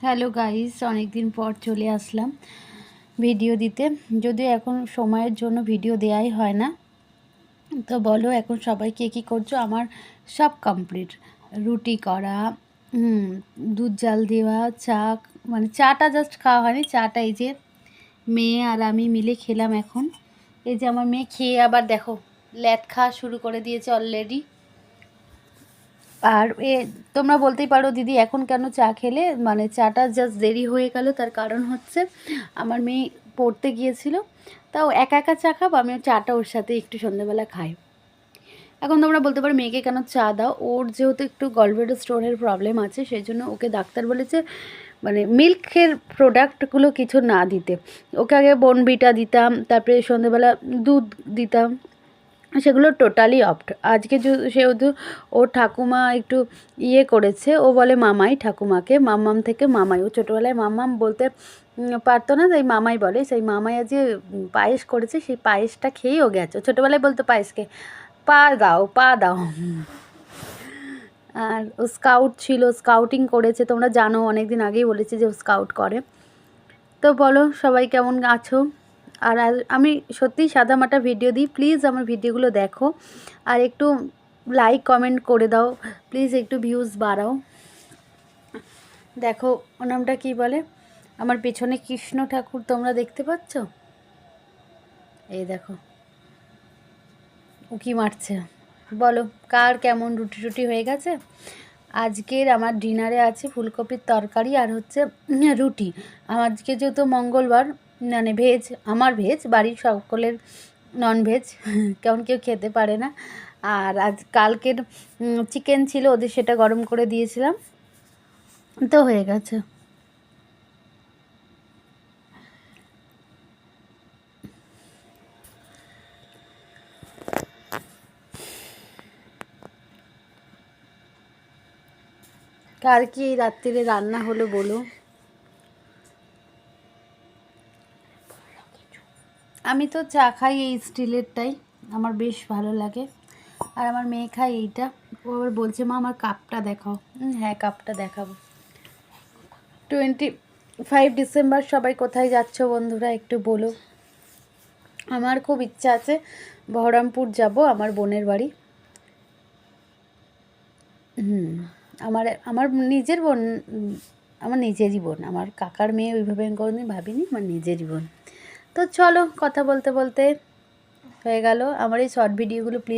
Hello guys, অনেক দিন পর চলে আসলাম ভিডিও দিতে। যদিও এখন সময়ের জন্য ভিডিও দেওয়াই হয় না। তো বলো, এখন সবাই কে কী করছো? আমার সব কমপ্লিট। রুটি করা, দুধ জাল দেওয়া, চা, মানে চাটা জাস্ট খাওয়া হয়নি। চাটা এই যে মেয়ে আর আমি মিলে খেলাম এখন। এই যে আমার মেয়ে খেয়ে আবার দেখো ল্যাদ খাওয়া শুরু করে দিয়েছে অলরেডি। আর তোমরা বলতেই পারো দিদি এখন কেন চা খেলে, মানে চাটা জাস্ট দেরি হয়ে গেল। তার কারণ হচ্ছে আমার মেয়ে পড়তে গিয়েছিল, তাও একা একা চা খাবো, আমি চাটা ওর সাথে একটু সন্ধ্যাবেলা খাই। এখন তোমরা বলতে পারো মেয়েকে কেন চা দাও? ওর যেহেতু একটু গলব্লাডার স্টোনের প্রবলেম আছে, সেই জন্য ওকে ডাক্তার বলেছে মানে মিল্কের প্রোডাক্টগুলো কিছু না দিতে। ওকে আগে বনবিটা দিতাম, তারপরে সন্ধ্যেবেলা দুধ দিতাম, সেগুলো টোটালি অফ। আজকে সেহেতু ওর ঠাকুমা একটু করেছে, ও বলে মামাই, ঠাকুমাকে মাম্মাম থেকে মামাই। ও ছোটোবেলায় মাম্মাম বলতে পারতো না, তাই মামাই বলে। সেই মামাই আজকে পায়েস করেছে, সেই পায়েসটা খেয়েই ও গেছে। ছোটোবেলায় বলতো পায়েসকে পা দাও পা দাও। আর ও স্কাউট ছিল, স্কাউটিং করেছে, তোমরা জানো অনেক দিন আগেই বলেছি যে ও স্কাউট করে। তো বলো সবাই কেমন আছো? আর আমি সত্যিই সাদামাটা ভিডিও দিই, প্লিজ আমার ভিডিওগুলো দেখো আর একটু লাইক কমেন্ট করে দাও প্লিজ, একটু ভিউজ বাড়াও। দেখো ওর নামটা কী বলে, আমার পেছনে কৃষ্ণ ঠাকুর তোমরা দেখতে পাচ্ছ? এই দেখো উকি মারছে। বলো কার কেমন রুটি টুটি হয়ে গেছে? আজকের আমার ডিনারে আছে ফুলকপির তরকারি আর হচ্ছে রুটি। আজকে যেহেতু মঙ্গলবার, মানে ভেজ, আমার ভেজ, বাড়ির সকলের নন ভেজ, কেমন কেউ খেতে পারে না। আর আজ কালকের চিকেন ছিল ওদের, সেটা গরম করে দিয়েছিলাম, তো হয়ে গেছে। কার কি এই রাত্রিরে রান্না হলো বলো? আমি তো চা খাই এই স্টিলেরটাই, আমার বেশ ভালো লাগে। আর আমার মেয়ে খায় এইটা। ও আবার বলছে মা আমার কাপটা দেখাও। হ্যাঁ কাপটা দেখাবো। 25 ডিসেম্বর সবাই কোথায় যাচ্ছ বন্ধুরা একটু বলো। আমার খুব ইচ্ছা আছে বহরমপুর যাব, আমার বোনের বাড়ি। আমার আমার নিজের বোন, আমার নিজেরই বোন, আমার কাকার মেয়ে ওইভাবে আমি কোনোদিন ভাবিনি, আমার নিজেরই বোন। তো চলো কথা বলতে বলতে হয়ে গেল আমার এই শর্ট ভিডিওগুলো। প্লিজ